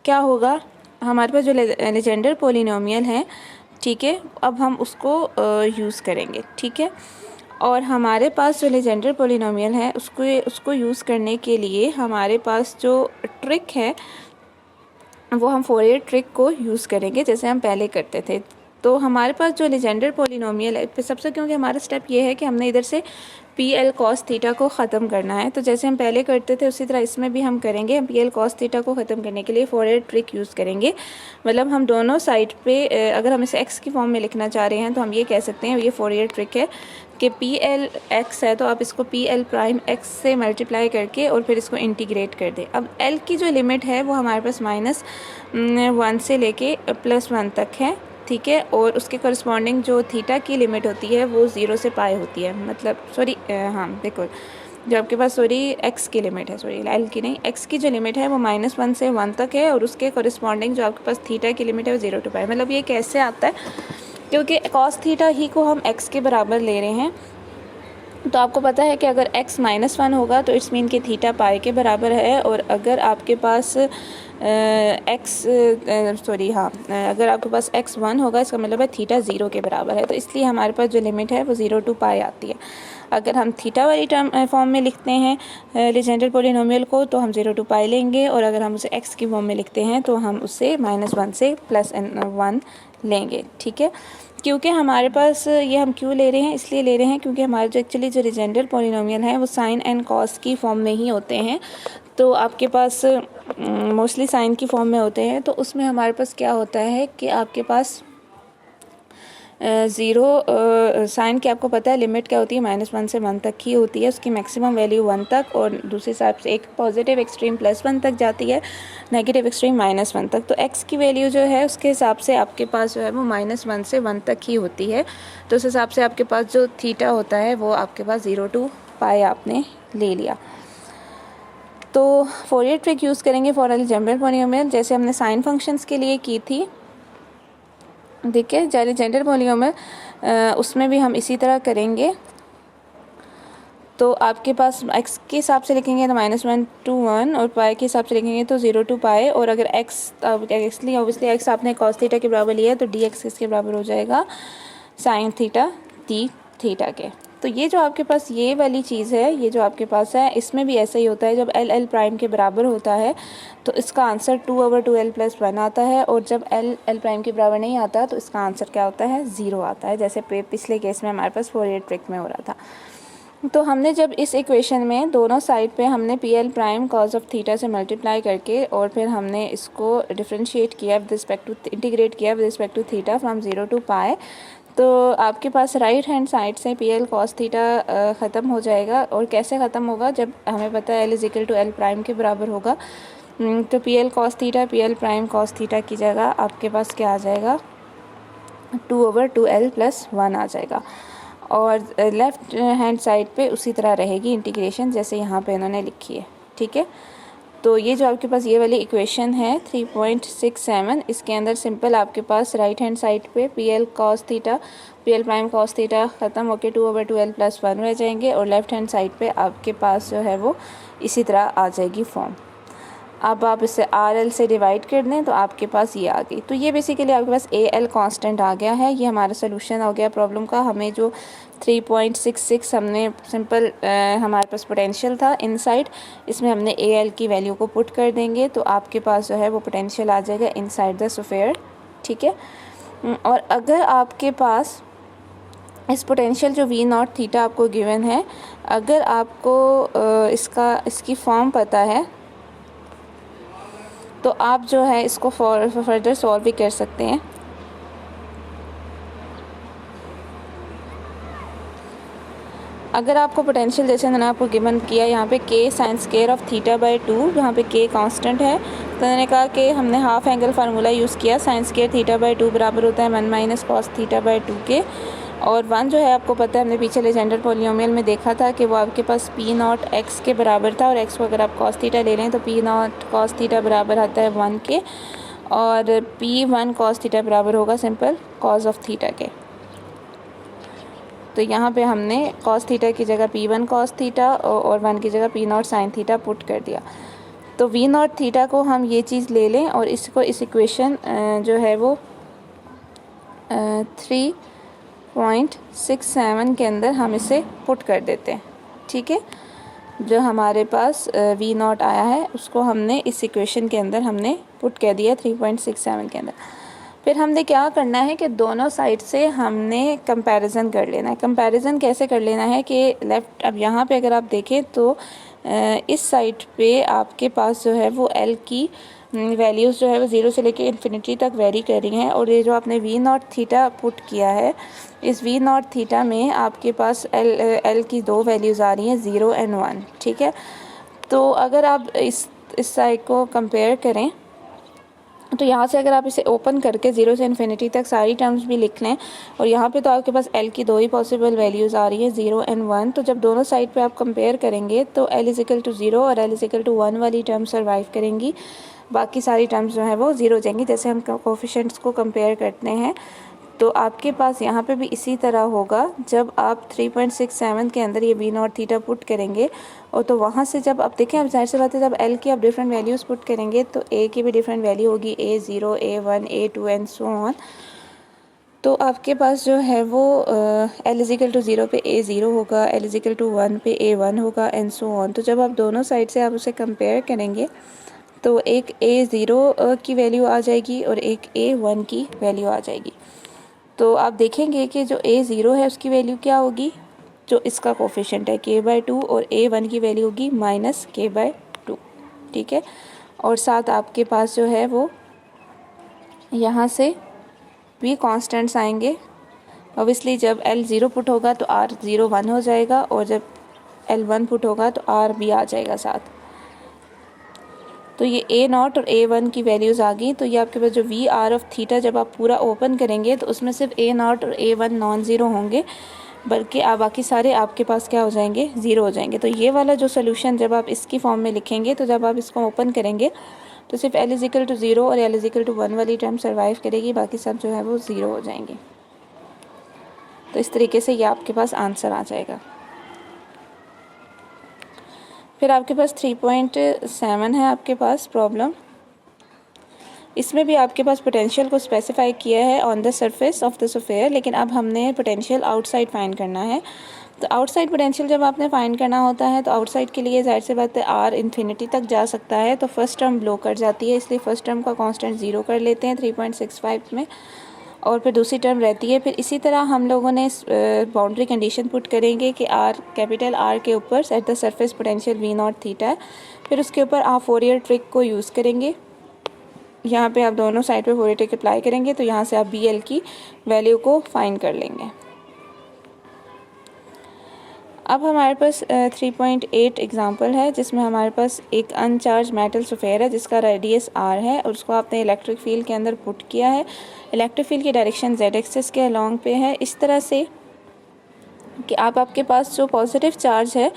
क्या होगा, हमारे पास जो लेजेंडर पोलिनोमियल है, ठीक है, अब हम उसको यूज़ करेंगे। ठीक है, और हमारे पास जो लेजेंडर पोलिनोमियल है उसको यूज़ करने के लिए हमारे पास जो ट्रिक है वो हम फोरियर ट्रिक को यूज़ करेंगे जैसे हम पहले करते थे। तो हमारे पास जो लेजेंडर पोलिनोमियल है, फिर सबसे क्योंकि हमारा स्टेप ये है कि हमने इधर से PL cos थीटा को ख़त्म करना है, तो जैसे हम पहले करते थे उसी तरह इसमें भी हम करेंगे। हम PL cos थीटा को ख़त्म करने के लिए फोरियर ट्रिक यूज़ करेंगे, मतलब हम दोनों साइड पे अगर हम इसे x की फॉर्म में लिखना चाह रहे हैं तो हम ये कह सकते हैं, ये फोरियर ट्रिक है कि PL x है तो आप इसको PL प्राइम x से मल्टीप्लाई करके और फिर इसको इंटीग्रेट कर दें। अब L की जो लिमिट है वो हमारे पास -1 से लेके +1 तक है। ठीक है, और उसके करस्पॉन्डिंग जो थीटा की लिमिट होती है वो 0 से पाई होती है, मतलब हाँ देखो जो आपके पास x की लिमिट है, L की नहीं, x की जो लिमिट है वो -1 से 1 तक है और उसके करस्पॉन्डिंग जो आपके पास थीटा की लिमिट है वो 0 to पाई। मतलब ये कैसे आता है, क्योंकि cos थीटा ही को हम x के बराबर ले रहे हैं, तो आपको पता है कि अगर x -1 होगा तो इट्स मीन कि थीटा पाई के बराबर है, और अगर आपके पास अगर आपके पास x 1 होगा इसका मतलब है थीटा 0 के बराबर है। तो इसलिए हमारे पास जो लिमिट है वो 0 to पाई आती है। अगर हम थीटा वाली टर्म फॉर्म में लिखते हैं लेजेंडर पोलिनोमियल को तो हम 0 to पाई लेंगे, और अगर हम उसे x की फॉर्म में लिखते हैं तो हम उसे -1 से +1 लेंगे। ठीक है, क्योंकि हमारे पास ये हम क्यों ले रहे हैं, इसलिए ले रहे हैं क्योंकि हमारे जो एक्चुअली जो लेजेंडर पोलिनोमियल है वो साइन एंड कॉस की फॉर्म में ही होते हैं। तो आपके पास मोस्टली साइन की फॉर्म में होते हैं, तो उसमें हमारे पास क्या होता है कि आपके पास ज़ीरो साइन की आपको पता है लिमिट क्या होती है, -1 से 1 तक ही होती है, उसकी मैक्सिमम वैल्यू 1 तक, और दूसरी हिसाब से एक पॉजिटिव एक्सट्रीम +1 तक जाती है, नेगेटिव एक्सट्रीम -1 तक। तो x की वैल्यू जो है उसके हिसाब से आपके पास जो है वो -1 से 1 तक ही होती है। तो उस हिसाब से आपके पास जो थीटा होता है वो आपके पास 0 to π आपने ले लिया। तो फोरियर ट्रिक यूज़ करेंगे फॉर अलजेब्रिक पॉलीनोमियल, जैसे हमने साइन फंक्शंस के लिए की थी। देखिए अलजेब्रिक पॉलीनोमियल उसमें भी हम इसी तरह करेंगे। तो आपके पास x के हिसाब से लिखेंगे तो -1 to 1, और पाई के हिसाब से लिखेंगे तो 0 to π, और अगर ऑब्वियसली x आपने cos थीटा के बराबर लिया है तो dx इसके बराबर हो जाएगा साइन थीटा थीटा के। तो ये जो आपके पास ये वाली चीज़ है, ये जो आपके पास है, इसमें भी ऐसा ही होता है। जब l प्राइम के बराबर होता है तो इसका आंसर 2/2l + 1 आता है, और जब l प्राइम के बराबर नहीं आता तो इसका आंसर क्या होता है, 0 आता है, जैसे पिछले केस में हमारे पास फोरियर ट्रिक में हो रहा था। तो हमने जब इस इक्वेशन में दोनों साइड पे हमने PL prime cos of theta से मल्टीप्लाई करके, और फिर हमने इसको डिफरेंशिएट किया विद रिस्पेक्ट टू, इंटीग्रेट किया with respect to theta from 0 to π, तो आपके पास राइट हैंड साइड से PL cos थीटा ख़त्म हो जाएगा। और कैसे ख़त्म होगा, जब हमें पता है L = L प्राइम के बराबर होगा, तो PL cos theta PL prime cos theta की जगह आपके पास क्या आ जाएगा, 2/2l + 1 आ जाएगा। और लेफ़्ट हैंड साइड पे उसी तरह रहेगी इंटीग्रेशन जैसे यहाँ पे इन्होंने लिखी है, ठीक है। तो ये जो आपके पास ये वाली इक्वेशन है 3.67, इसके अंदर सिंपल आपके पास राइट हैंड साइड पे PL cos theta PL prime cos theta ख़त्म होकर 2/2l + 1 रह जाएंगे, और लेफ़्ट हैंड साइड पे आपके पास जो है वो इसी तरह आ जाएगी फॉर्म। अब आप इसे RL से डिवाइड कर दें तो आपके पास ये आ गई। तो ये बेसिकली आपके पास AL कांस्टेंट आ गया है। ये हमारा सोल्यूशन हो गया प्रॉब्लम का। हमें जो 3.66 हमने सिंपल हमारे पास पोटेंशियल था इनसाइड, इसमें हमने AL की वैल्यू को पुट कर देंगे तो आपके पास जो है वो पोटेंशियल आ जाएगा इनसाइड द स्फीयर, ठीक है। और अगर आपके पास इस पोटेंशियल जो V0 थीटा आपको गिवन है, अगर आपको इसकी फॉर्म पता है तो आप जो है इसको फर्दर सॉल्व भी कर सकते हैं। अगर आपको पोटेंशियल जैसे मैंने आपको गिवन किया यहाँ पे k sin स्क्वायर ऑफ θ/2, यहाँ पे k कांस्टेंट है, तो मैंने कहा कि हमने हाफ एंगल फार्मूला यूज़ किया, sin स्क्वायर θ/2 बराबर होता है 1 - cos θ/2 के। और 1 जो है आपको पता है, हमने पीछे लेजेंडर पॉलीनोमियल में देखा था कि वो आपके पास P0 x के बराबर था, और x को अगर आप cos थीटा ले लें तो P0 cos थीटा बराबर आता है 1 के, और P1 cos थीटा बराबर होगा सिंपल cos ऑफ थीटा के। तो यहाँ पे हमने cos थीटा की जगह P1 cos थीटा और 1 की जगह P0 sin थीटा पुट कर दिया। तो V0 थीटा को हम ये चीज़ ले लें और इसको इस इक्वेशन जो है वो 3.67 के अंदर हम इसे पुट कर देते हैं, ठीक है। जो हमारे पास V0 आया है उसको हमने इस इक्वेशन के अंदर हमने पुट कर दिया 3.67 के अंदर। फिर हमने क्या करना है कि दोनों साइड से हमने कंपैरिजन कर लेना है। कंपैरिजन कैसे कर लेना है कि लेफ़्ट, अब यहाँ पे अगर आप देखें तो इस साइड पे आपके पास जो है वो L की वैल्यूज़ जो है वो 0 से लेकर इन्फिनिटी तक वेरी कर रही हैं, और ये जो आपने V0 थीटा पुट किया है, इस V0 थीटा में आपके पास L की 2 वैल्यूज़ आ रही हैं 0 और 1, ठीक है। तो अगर आप इस साइड को कंपेयर करें तो यहाँ से अगर आप इसे ओपन करके 0 से इन्फिनिटी तक सारी टर्म्स भी लिख लें, और यहाँ पे तो आपके पास L की 2 ही पॉसिबल वैल्यूज़ आ रही है 0 और 1, तो जब दोनों साइड पे आप कंपेयर करेंगे तो L = 0 और L = 1 वाली टर्म सर्वाइव करेंगी, बाकी सारी टर्म्स जो है वो 0 हो जाएंगी। जैसे हम कोफिशिएंट्स को कंपेयर करते हैं तो आपके पास यहाँ पे भी इसी तरह होगा। जब आप 3.67 के अंदर ये V0 थीटा पुट करेंगे, और तो वहाँ से जब आप देखें, अब जाहिर सी बात है जब L की आप डिफरेंट वैल्यूज़ पुट करेंगे तो A की भी डिफरेंट वैल्यू होगी, A0 A1 A2 and so on. तो आपके पास जो है वो L = 0 पे A0 होगा, L = 1 पे A1 होगा एंड सो ऑन। तो जब आप दोनों साइड से आप उसे कंपेयर करेंगे तो एक A0 की वैल्यू आ जाएगी और एक A1 की वैल्यू आ जाएगी। तो आप देखेंगे कि जो A0 है उसकी वैल्यू क्या होगी, जो इसका कोफिशिएंट है k/2, और A1 की वैल्यू होगी -k/2, ठीक है। और साथ आपके पास जो है वो यहाँ से भी कांस्टेंट्स आएंगे, ऑब्वियसली जब L 0 पुट होगा तो R 0 1 हो जाएगा, और जब L 1 पुट होगा तो R भी आ जाएगा साथ। तो ये A0 और A1 की वैल्यूज़ आ गई। तो ये आपके पास जो VR ऑफ थीटा जब आप पूरा ओपन करेंगे तो उसमें सिर्फ A0 और A1 नॉन ज़ीरो होंगे, बल्कि आप बाकी सारे आपके पास क्या हो जाएंगे, ज़ीरो हो जाएंगे। तो ये वाला जो सोल्यूशन जब आप इसकी फॉर्म में लिखेंगे तो जब आप इसको ओपन करेंगे तो सिर्फ L = 0 और L = 1 वाली टर्म सर्वाइव करेगी, बाकी सब जो है वो ज़ीरो हो जाएंगे। तो इस तरीके से ये आपके पास आंसर आ जाएगा। फिर आपके पास 3.7 है आपके पास प्रॉब्लम। इसमें भी आपके पास पोटेंशियल को स्पेसिफाई किया है on the surface of the sphere, लेकिन अब हमने पोटेंशियल आउटसाइड फाइंड करना है। तो आउटसाइड पोटेंशियल जब आपने फाइंड करना होता है तो आउटसाइड के लिए जाहिर सी बात है R इन्फिनिटी तक जा सकता है, तो फर्स्ट टर्म ब्लो कर जाती है, इसलिए फर्स्ट टर्म का कांस्टेंट 0 कर लेते हैं 3.65 में, और फिर दूसरी टर्म रहती है। फिर इसी तरह हम लोगों ने बाउंड्री कंडीशन पुट करेंगे कि कैपिटल R के ऊपर at the surface potential V0 theta है। फिर उसके ऊपर आप फोरियर ट्रिक को यूज़ करेंगे। यहाँ पे आप दोनों साइड पे फोरियर ट्रिक अप्लाई करेंगे तो यहाँ से आप BL की वैल्यू को फाइंड कर लेंगे। अब हमारे पास 3.8 एग्जांपल है जिसमें हमारे पास एक अनचार्ज मेटल स्फीयर है जिसका रेडियस R है, और उसको आपने इलेक्ट्रिक फील्ड के अंदर पुट किया है। इलेक्ट्रिक फील्ड की डायरेक्शन Z एक्सिस के अलॉन्ग पे है, इस तरह से कि आपके पास जो पॉजिटिव चार्ज है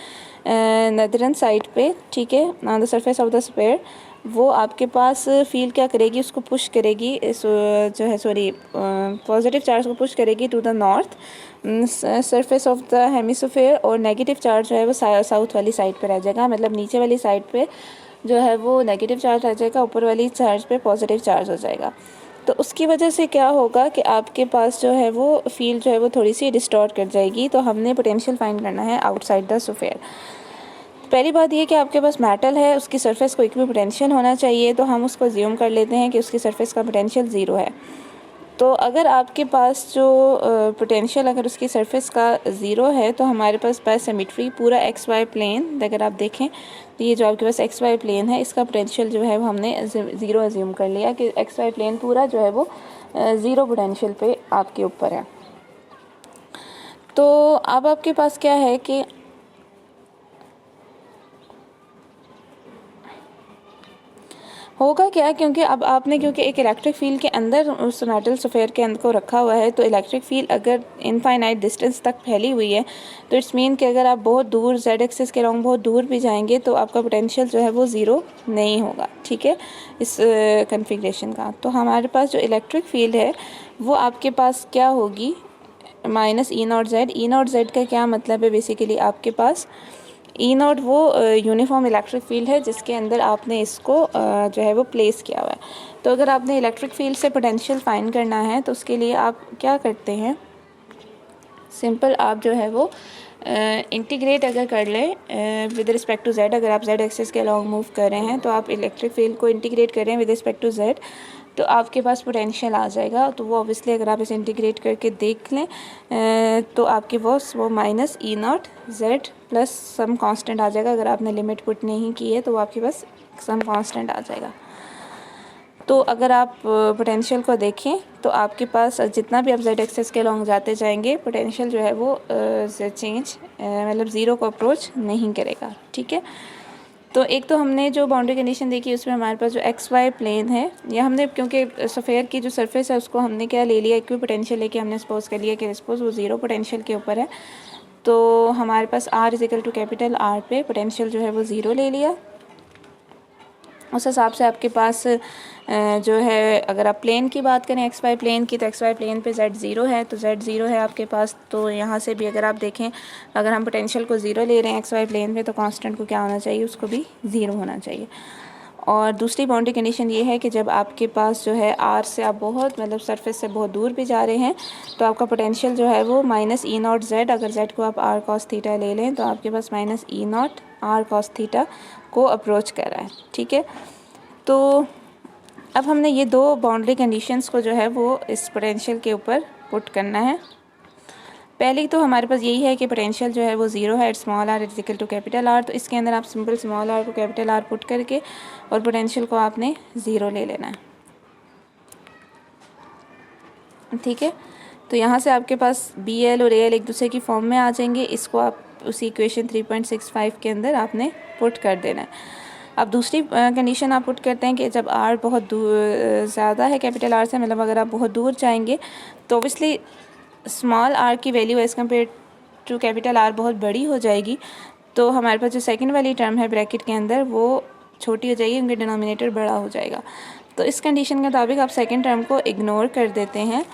नदरन साइड पे, ठीक है, on the surface of the sphere, वो आपके पास फील्ड क्या करेगी, उसको पुश करेगी, पॉजिटिव चार्ज को पुश करेगी to the north surface of the hemisphere, और नेगेटिव चार्ज जो है वो साउथ वाली साइड पे रह जाएगा। मतलब नीचे वाली साइड पे जो है वो नेगेटिव चार्ज रह जाएगा, ऊपर वाली चार्ज पे पॉजिटिव चार्ज हो जाएगा। तो उसकी वजह से क्या होगा कि आपके पास जो है वो फील्ड जो है वो थोड़ी सी डिस्टॉर्ट कर जाएगी। तो हमने पोटेंशियल फाइंड करना है आउटसाइड द स्फीयर। पहली बात ये कि आपके पास मेटल है, उसकी सरफेस को इक्वी पोटेंशियल होना चाहिए, तो हम उसको अज्यूम कर लेते हैं कि उसकी सरफेस का पोटेंशियल 0 है। तो अगर आपके पास जो पोटेंशियल अगर उसकी सरफेस का 0 है तो हमारे पास बाय सिमेट्री पूरा XY प्लेन, अगर आप देखें तो ये जो आपके पास XY प्लेन है इसका पोटेंशियल जो है वो हमने 0 अज्यूम कर लिया कि XY प्लेन पूरा जो है वो 0 पोटेंशियल पे आपके ऊपर है। तो अब आपके पास क्या है कि होगा क्या, क्योंकि अब आपने क्योंकि एक इलेक्ट्रिक फील्ड के अंदर उस मेटल स्फीयर के अंदर को रखा हुआ है, तो इलेक्ट्रिक फील्ड अगर इनफाइनाइट डिस्टेंस तक फैली हुई है तो इट्स मीन कि अगर आप बहुत दूर Z एक्सिस के अलॉन्ग बहुत दूर भी जाएंगे तो आपका पोटेंशियल जो है वो 0 नहीं होगा, ठीक है, इस कन्फिग्रेशन का। तो हमारे पास जो इलेक्ट्रिक फील्ड है वो आपके पास क्या होगी, -E0Z। E0Z का क्या मतलब है, बेसिकली आपके पास E0 वो यूनिफॉर्म इलेक्ट्रिक फील्ड है जिसके अंदर आपने इसको जो है वो प्लेस किया हुआ है। तो अगर आपने इलेक्ट्रिक फील्ड से पोटेंशियल फाइंड करना है तो उसके लिए आप क्या करते हैं, सिंपल आप जो है वो इंटीग्रेट अगर कर लें विद रिस्पेक्ट टू Z, अगर आप Z एक्सिस के अलॉन्ग मूव कर रहे हैं तो आप इलेक्ट्रिक फील्ड को इंटीग्रेट करें विद रिस्पेक्ट टू Z, तो आपके पास पोटेंशियल आ जाएगा। तो वो ऑब्वियसली अगर आप इसे इंटीग्रेट करके देख लें तो आपके पास वो -E0Z प्लस सम कांस्टेंट आ जाएगा। अगर आपने लिमिट पुट नहीं की है तो वो आपके पास सम कांस्टेंट आ जाएगा। तो अगर आप पोटेंशियल को देखें तो आपके पास जितना भी आप Z एक्सिस के लॉन्ग जाते जाएंगे पोटेंशियल जो है वो चेंज मतलब 0 को अप्रोच नहीं करेगा, ठीक है। तो एक तो हमने जो बाउंड्री कंडीशन देखी उसमें हमारे पास जो XY प्लेन है, या हमने क्योंकि स्फीयर की जो सरफेस है उसको हमने क्या ले लिया, इक्वी पोटेंशियल लेके हमने सपोज कर लिया कि सपोज वो 0 पोटेंशियल के ऊपर है, तो हमारे पास R = कैपिटल R पे पोटेंशियल जो है वो 0 ले लिया। उस हिसाब से आपके पास जो है अगर आप प्लेन की बात करें XY प्लेन की, तो XY प्लेन पे Z 0 है, तो Z 0 है आपके पास। तो यहाँ से भी अगर आप देखें अगर हम पोटेंशियल को 0 ले रहे हैं XY प्लेन पे तो कांस्टेंट को क्या होना चाहिए, उसको भी 0 होना चाहिए। और दूसरी बाउंड्री कंडीशन ये है कि जब आपके पास जो है R से आप बहुत मतलब सरफेस से बहुत दूर भी जा रहे हैं तो आपका पोटेंशियल जो है वो -E0Z, अगर Z को आप R cos थीटा ले लें तो आपके पास -E0 R cos थीटा को अप्रोच कर रहा है, ठीक है। तो अब हमने ये दो बाउंड्री कंडीशंस को जो है वो इस पोटेंशियल के ऊपर पुट करना है। पहली तो हमारे पास यही है कि पोटेंशियल जो है वो 0 है, स्मॉल r = कैपिटल R। तो इसके अंदर आप सिंपल स्मॉल r को कैपिटल R पुट करके और पोटेंशियल को आपने 0 ले लेना है, ठीक है। तो यहाँ से आपके पास बी एल और ए एल एक दूसरे की फॉर्म में आ जाएंगे। इसको आप उसी इक्वेशन 3.65 के अंदर आपने पुट कर देना है। अब दूसरी कंडीशन आप पुट करते हैं कि जब आर बहुत ज़्यादा है कैपिटल आर से, मतलब अगर आप बहुत दूर जाएंगे तो ओबियसली स्मॉल आर की value as compare to capital R बहुत बड़ी हो जाएगी। तो हमारे पास जो सेकंड वाली टर्म है ब्रैकेट के अंदर वो छोटी हो जाएगी, उनके डिनोमिनेटर बड़ा हो जाएगा। तो इस कंडीशन के मुताबिक आप सेकंड टर्म को इग्नोर कर देते हैं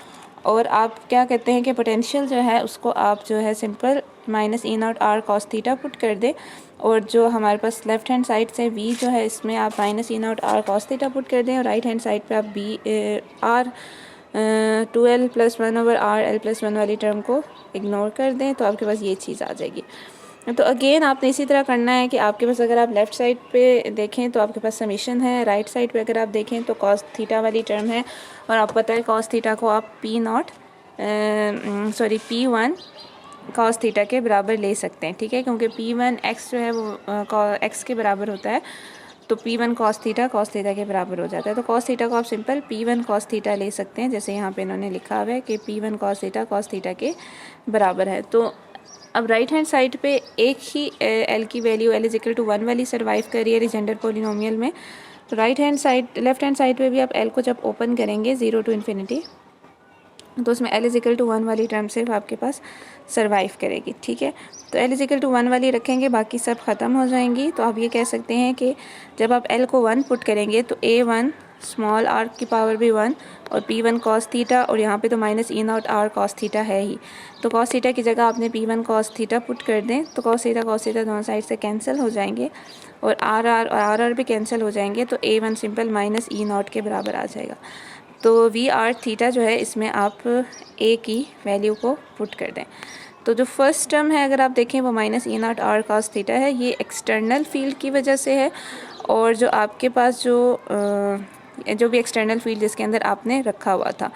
और आप क्या कहते हैं कि पोटेंशियल जो है उसको आप जो है simple minus E naught R cos theta put कर दें, और जो हमारे पास लेफ्ट हैंड साइड से v जो है इसमें आप minus E naught R cos theta put कर दें, और राइट हैंड साइड पे आप बी आर 2l + 1/r(l+1) वाली टर्म को इग्नोर कर दें, तो आपके पास ये चीज़ आ जाएगी। तो अगेन आपने इसी तरह करना है कि आपके पास अगर आप लेफ़्ट साइड पे देखें तो आपके पास समीशन है, राइट साइड पे अगर आप देखें तो कॉस थीटा वाली टर्म है, और आपको पता है कॉस थीटा को आप P1 कॉस थीटा के बराबर ले सकते हैं, ठीक है, क्योंकि P1 x जो है वो x के बराबर होता है, तो P1 कॉस थीटा के बराबर हो जाता है। तो कॉस थीटा को आप सिंपल P1 कॉस थीटा ले सकते हैं, जैसे यहाँ पे इन्होंने लिखा हुआ है कि P1 कॉस थीटा के बराबर है। तो अब राइट हैंड साइड पे एक ही l की वैल्यू l = 1 वाली सर्वाइव कर रही है रीजेंडर पोलिनोमियल में। तो लेफ्ट हैंड साइड पे भी आप l को जब ओपन करेंगे 0 to ∞, तो उसमें l = 1 वाली टर्म सिर्फ आपके पास सर्वाइव करेगी, ठीक है। तो l = 1 वाली रखेंगे, बाकी सब ख़त्म हो जाएंगी। तो आप ये कह सकते हैं कि जब आप l को 1 पुट करेंगे तो a1 स्मॉल r की पावर भी 1 और P1 कॉस थीटा, और यहाँ पे तो minus E naught R cos theta है ही, तो कॉस थीटा की जगह आपने P1 कॉस थीटा पुट कर दें, तो कॉस थीटा दोनों साइड से कैंसिल हो जाएंगे और आर भी कैंसिल हो जाएंगे, तो a1 simple minus E not के बराबर आ जाएगा। तो वी आर थीटा जो है इसमें आप a की वैल्यू को पुट कर दें। तो जो फर्स्ट टर्म है अगर आप देखें वो minus E naught R cos theta है, ये एक्सटर्नल फील्ड की वजह से है, और जो आपके पास जो भी एक्सटर्नल फील्ड जिसके अंदर आपने रखा हुआ था,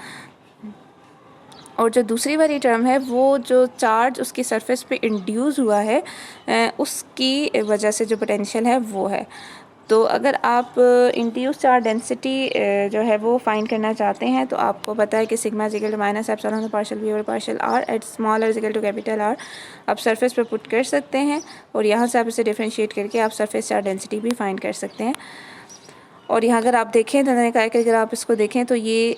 और जो दूसरी वाली टर्म है वो जो चार्ज उसकी सरफेस पे इंड्यूस हुआ है उसकी वजह से जो पोटेंशियल है वो है। तो अगर आप इंड्यूस चार्ज डेंसिटी जो है वो फाइंड करना चाहते हैं तो आपको पता है कि सिग्मा = -ε पार्शियल v और partial r at small r = capital R आप सरफेस पे पुट कर सकते हैं, और यहाँ से आप इसे डिफ्रेंशिएट करके आप सरफेस चार्ज डेंसिटी भी फाइंड कर सकते हैं। और यहाँ अगर आप देखें तो मैंने कहा कि अगर आप इसको देखें तो ये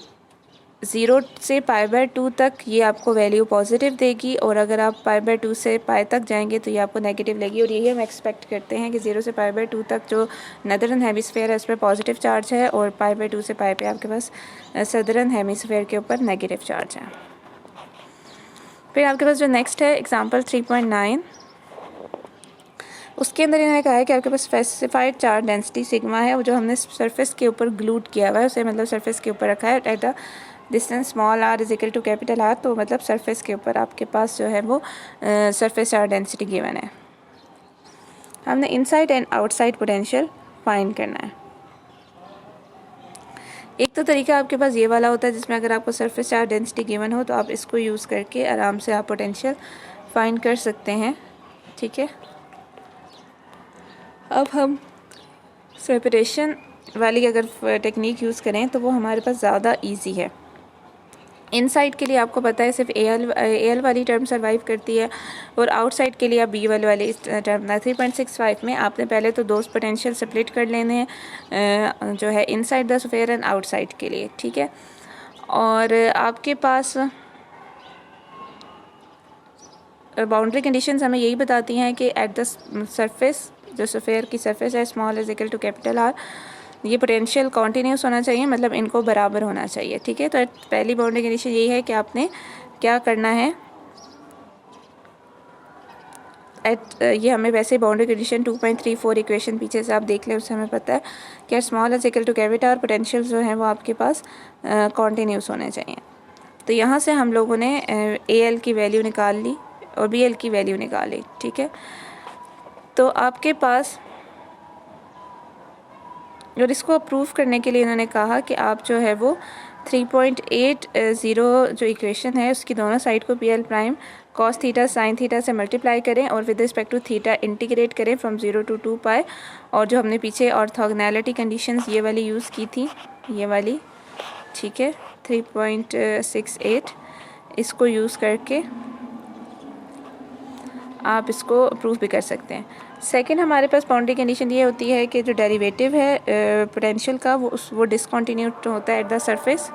0 से π/2 तक ये आपको वैल्यू पॉजिटिव देगी, और अगर आप π/2 से π तक जाएंगे तो ये आपको नेगेटिव लेगी, और यही हम एक्सपेक्ट करते हैं कि 0 से π/2 तक जो नदरन हेमिस्फेयर है उस पर पॉजिटिव चार्ज है, और π/2 से π पे आपके पास सदरन हेमिस्फेयर के ऊपर नेगेटिव चार्ज है। फिर आपके पास जो नेक्स्ट है एग्जाम्पल 3.9, उसके अंदर इन्होंने कहा है कि आपके पास स्पेसिफाइड चार्ज डेंसिटी सिग्मा है, वो जो हमने सरफेस के ऊपर ग्लूड किया हुआ है उसे मतलब सरफेस के ऊपर रखा है at the distance small r = capital R, तो मतलब सरफेस के ऊपर आपके पास जो है वो सरफेस चार्ज डेंसिटी गिवन है। हमने inside and outside potential find करना है। एक तो तरीका आपके पास ये वाला होता है जिसमें अगर आपको सरफेस चार्ज डेंसिटी गिवन हो तो आप इसको यूज़ करके आराम से आप पोटेंशियल फाइंड कर सकते हैं, ठीक है। अब हम सेपरेशन वाली अगर टेक्निक यूज़ करें तो वो हमारे पास ज़्यादा इजी है। इनसाइड के लिए आपको पता है सिर्फ AL वाली टर्म सर्वाइव करती है, और आउटसाइड के लिए आप B1 वाली टर्म 3.65 में आपने पहले तो दो पोटेंशियल स्प्लिट कर लेने हैं जो है inside the sphere and outside के लिए, ठीक है। और आपके पास बाउंड्री कंडीशंस हमें यही बताती हैं कि एट द सरफेस, जो स्फीयर की सरफेस है स्मॉल r = कैपिटल R, ये पोटेंशियल कॉन्टीन्यूस होना चाहिए, मतलब इनको बराबर होना चाहिए, ठीक है। तो पहली बाउंड्री कंडीशन यही है कि आपने क्या करना है, ये हमें वैसे बाउंड्री कंडीशन 2.34 इक्वेशन पीछे से आप देख लें, उससे हमें पता है कि small r = capital R potential जो है वो आपके पास कॉन्टीन्यूस होने चाहिए। तो यहाँ से हम लोगों ने AL की वैल्यू निकाल ली और BL की वैल्यू निकाली, ठीक है। तो आपके पास, और इसको अप्रूव करने के लिए इन्होंने कहा कि आप जो है वो 3.80 जो इक्वेशन है उसकी दोनों साइड को PL prime cos theta sin theta से मल्टीप्लाई करें और with respect to theta integrate करें फ्रॉम 0 to 2π, और जो हमने पीछे ऑर्थोगोनैलिटी कंडीशंस ये वाली यूज़ की थी, ये वाली, ठीक है, 3.68, इसको यूज़ करके आप इसको प्रूव भी कर सकते हैं। सेकंड हमारे पास बाउंड्री कंडीशन ये होती है कि जो डेरिवेटिव है पोटेंशियल का वो डिसकंटिन्यूड होता है एट द सरफेस।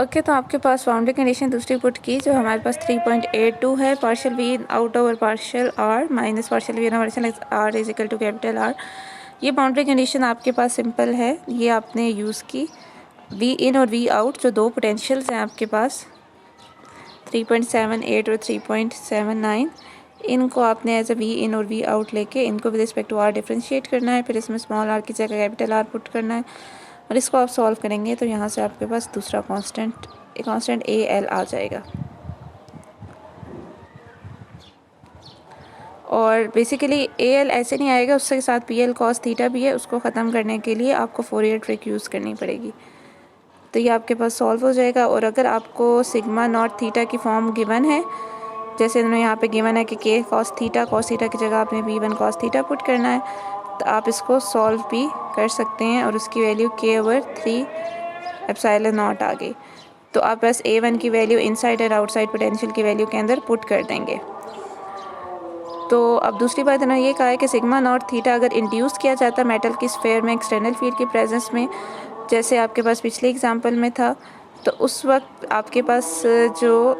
ओके तो आपके पास बाउंड्री कंडीशन दूसरी पुट की जो हमारे पास 3.82 है, partial V out over partial R minus partial V partial R is equal to capital R. ये बाउंड्री कंडीशन आपके पास सिंपल है, ये आपने यूज़ की। वी इन और वी आउट जो दो पोटेंशियल्स हैं आपके पास 3.78 और 3.79, इनको आपने एज अ वी इन और वी आउट लेके इनको with respect to R differentiate करना है, फिर इसमें स्मॉल आर की जगह कैपिटल आर पुट करना है और इसको आप सॉल्व करेंगे तो यहाँ से आपके पास दूसरा कांस्टेंट ए एल आ जाएगा। और बेसिकली ए एल ऐसे नहीं आएगा, उसके साथ पी एल कॉस थीटा भी है, उसको ख़त्म करने के लिए आपको फोरियर ट्रिक यूज़ करनी पड़ेगी। तो ये आपके पास सॉल्व हो जाएगा। और अगर आपको सिग्मा नॉट थीटा की फॉर्म गिवन है, जैसे इन्होंने यहाँ पे गिवन है कि के कॉस थीटा की जगह आपने B one cos theta put करना है, तो आप इसको सॉल्व भी कर सकते हैं और उसकी वैल्यू के ओवर 3 एप्सिलॉन नॉट आ गई। तो आप बस ए वन की वैल्यू इनसाइड और आउटसाइड पोटेंशियल की वैल्यू के अंदर पुट कर देंगे। तो अब दूसरी बात इन्होंने ये कहा है कि सिग्मा नॉट थीटा अगर इंड्यूस किया जाता है मेटल की स्फेयर में एक्सटर्नल फील्ड की प्रेजेंस में, जैसे आपके पास पिछले एग्जांपल में था, तो उस वक्त आपके पास जो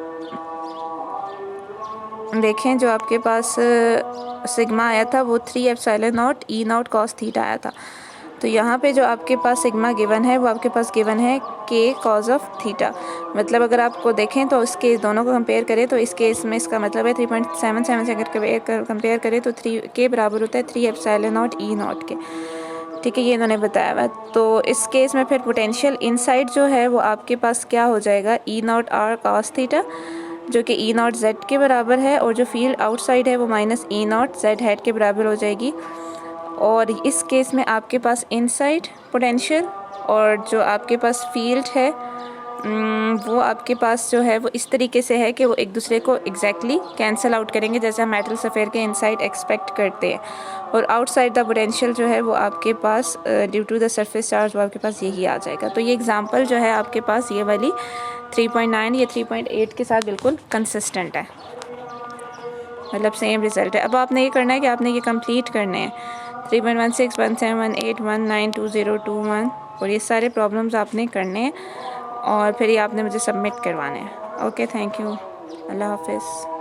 देखें जो आपके पास सिग्मा आया था वो 3 epsilon not E not cos theta आया था। तो यहाँ पे जो आपके पास सिग्मा गिवन है वो आपके पास गिवन है के कॉज ऑफ थीटा। मतलब अगर आपको देखें तो इसके दोनों को कंपेयर करें तो इस केस में इसका मतलब है 3.77 से अगर कंपेयर करें तो 3 के बराबर होता है 3 एप्सिलॉन नॉट ई नॉट के। ठीक है, ये इन्होंने बताया हुआ। तो इस केस में फिर पोटेंशियल इनसाइड जो है वो आपके पास क्या हो जाएगा, ई नॉट आर कॉस थीटा जो कि ई नॉट जेड के बराबर है, और जो फील्ड आउटसाइड है वो minus E not Z head के बराबर हो जाएगी। और इस केस में आपके पास इनसाइड पोटेंशियल और जो आपके पास फील्ड है वो आपके पास जो है वो इस तरीके से है कि वो एक दूसरे को एग्जैक्टली कैंसिल आउट करेंगे जैसे हम मेटल सफ़ेयर के इनसाइड एक्सपेक्ट करते हैं। और आउटसाइड द पोटेंशियल जो है वो आपके पास due to the surface charge वो आपके पास यही आ जाएगा। तो ये एग्जांपल जो है आपके पास ये वाली 3.9 या 3.8 के साथ बिल्कुल कंसिस्टेंट है, मतलब सेम रिज़ल्ट है। अब आपने ये करना है कि आपने ये कंप्लीट करने हैं 3.16, 17, 18, 19, 20, 21 और ये सारे प्रॉब्लम्स आपने करने हैं और फिर ये आपने मुझे सबमिट करवाने हैं। ओके, थैंक यू, अल्लाह हाफिज़।